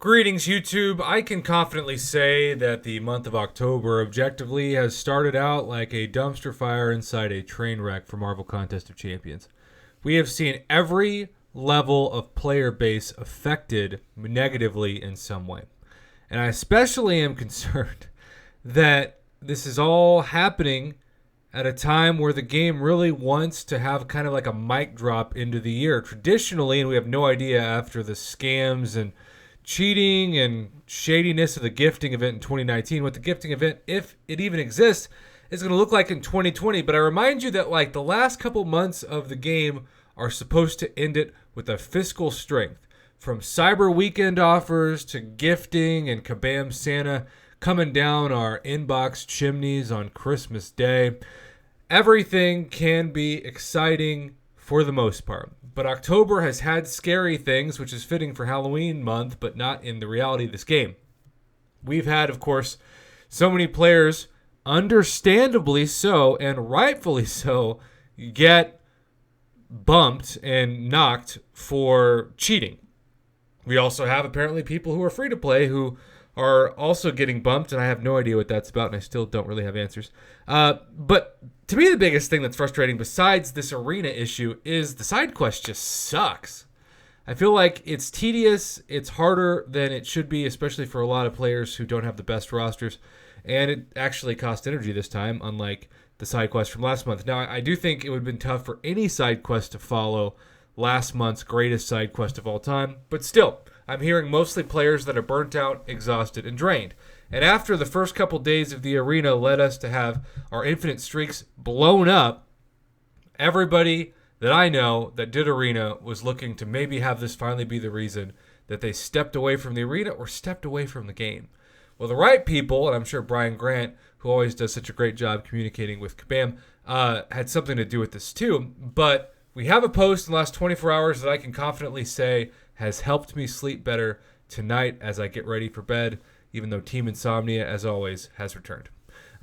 Greetings, YouTube. I can confidently say that the month of October objectively has started out like a dumpster fire inside a train wreck for Marvel Contest of Champions. We have seen every level of player base affected negatively in some way. And I especially am concerned that this is all happening at a time where the game really wants to have kind of like a mic drop into the year. Traditionally, and we have no idea after the scams and cheating and shadiness of the gifting event in 2019, what the gifting event, if it even exists, is going to look like in 2020. But I remind you that like the last couple months of the game are supposed to end it with a fiscal strength. From Cyber Weekend offers to gifting and Kabam Santa coming down our inbox chimneys on Christmas Day. Everything can be exciting for the most part. But October has had scary things, which is fitting for Halloween month, but not in the reality of this game. We've had, of course, so many players, understandably so and rightfully so, get bumped and knocked for cheating. We also have apparently people who are free to play who are also getting bumped, and I have no idea what that's about, and I still don't really have answers. But to me, the biggest thing that's frustrating besides this arena issue is the side quest just sucks. I feel like it's tedious, it's harder than it should be, especially for a lot of players who don't have the best rosters, and it actually cost energy this time, unlike the side quest from last month. Now, I do think it would have been tough for any side quest to follow last month's greatest side quest of all time, but still, I'm hearing mostly players that are burnt out, exhausted, and drained. And after the first couple days of the arena led us to have our infinite streaks blown up, everybody that I know that did arena was looking to maybe have this finally be the reason that they stepped away from the arena or stepped away from the game. Well, the right people, and I'm sure Brian Grant, who always does such a great job communicating with Kabam, had something to do with this too. But we have a post in the last 24 hours that I can confidently say has helped me sleep better tonight as I get ready for bed, even though Team Insomnia, as always, has returned.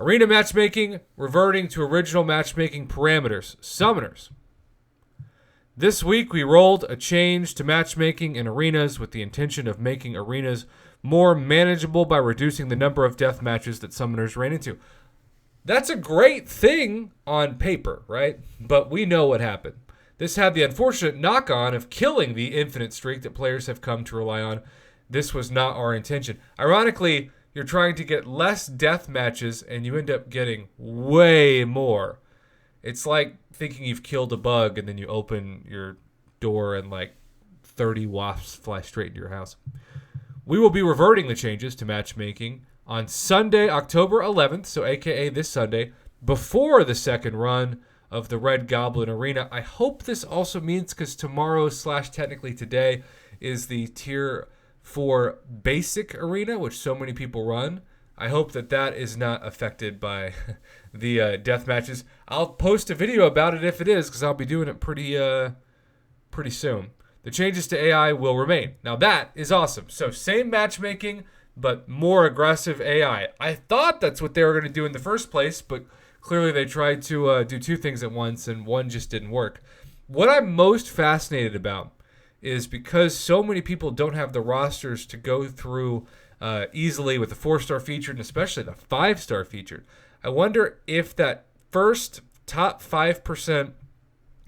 Arena matchmaking, reverting to original matchmaking parameters. Summoners. This week, we rolled a change to matchmaking in arenas with the intention of making arenas more manageable by reducing the number of death matches that summoners ran into. That's a great thing on paper, right? But we know what happened. This had the unfortunate knock-on of killing the infinite streak that players have come to rely on. This was not our intention. Ironically, you're trying to get less death matches and you end up getting way more. It's like thinking you've killed a bug and then you open your door and like 30 wasps fly straight into your house. We will be reverting the changes to matchmaking on Sunday, October 11th, so aka this Sunday, before the second run of the Red Goblin Arena. I hope this also means, because tomorrow / technically today is the Tier 4 Basic Arena, which so many people run. I hope that that is not affected by the death matches. I'll post a video about it if it is, because I'll be doing it pretty soon. The changes to AI will remain. Now that is awesome. So same matchmaking, but more aggressive AI. I thought that's what they were going to do in the first place, but clearly they tried to do two things at once, and one just didn't work. What I'm most fascinated about is because so many people don't have the rosters to go through easily with the 4-star featured, and especially the 5-star featured. I wonder if that first top 5%,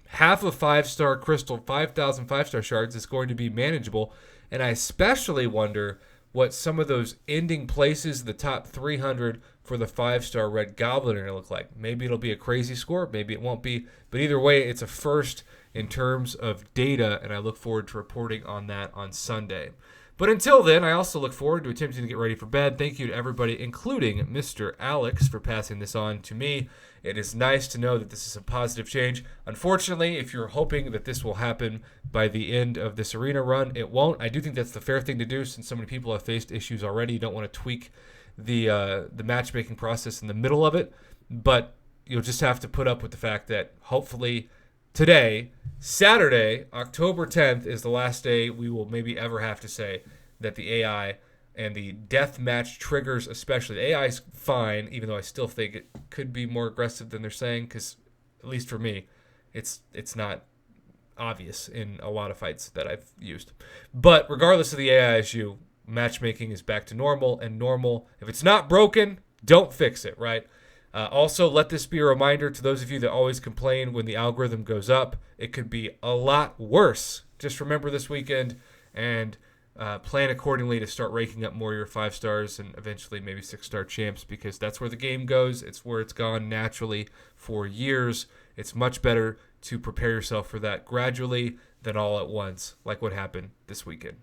half of 5-star crystal, 5,000 5-star shards is going to be manageable. And I especially wonder what some of those ending places, the top 300 for the 5-star Red Goblin are going to look like. Maybe it'll be a crazy score, maybe it won't be. But either way, it's a first in terms of data, and I look forward to reporting on that on Sunday. But until then, I also look forward to attempting to get ready for bed. Thank you to everybody, including Mr. Alex, for passing this on to me. It is nice to know that this is a positive change. Unfortunately, if you're hoping that this will happen by the end of this arena run, it won't. I do think that's the fair thing to do, since so many people have faced issues already. You don't want to tweak the matchmaking process in the middle of it, but you'll just have to put up with the fact that hopefully today, Saturday, October 10th, is the last day we will maybe ever have to say that the AI and the death match triggers, especially, the AI is fine, even though I still think it could be more aggressive than they're saying, because at least for me, it's not obvious in a lot of fights that I've used. But regardless of the AI issue, matchmaking is back to normal, and normal, if it's not broken, don't fix it, right? Also, let this be a reminder to those of you that always complain when the algorithm goes up. It could be a lot worse. Just remember this weekend and plan accordingly to start raking up more of your 5 stars and eventually maybe 6-star champs, because that's where the game goes. It's where it's gone naturally for years. It's much better to prepare yourself for that gradually than all at once, like what happened this weekend.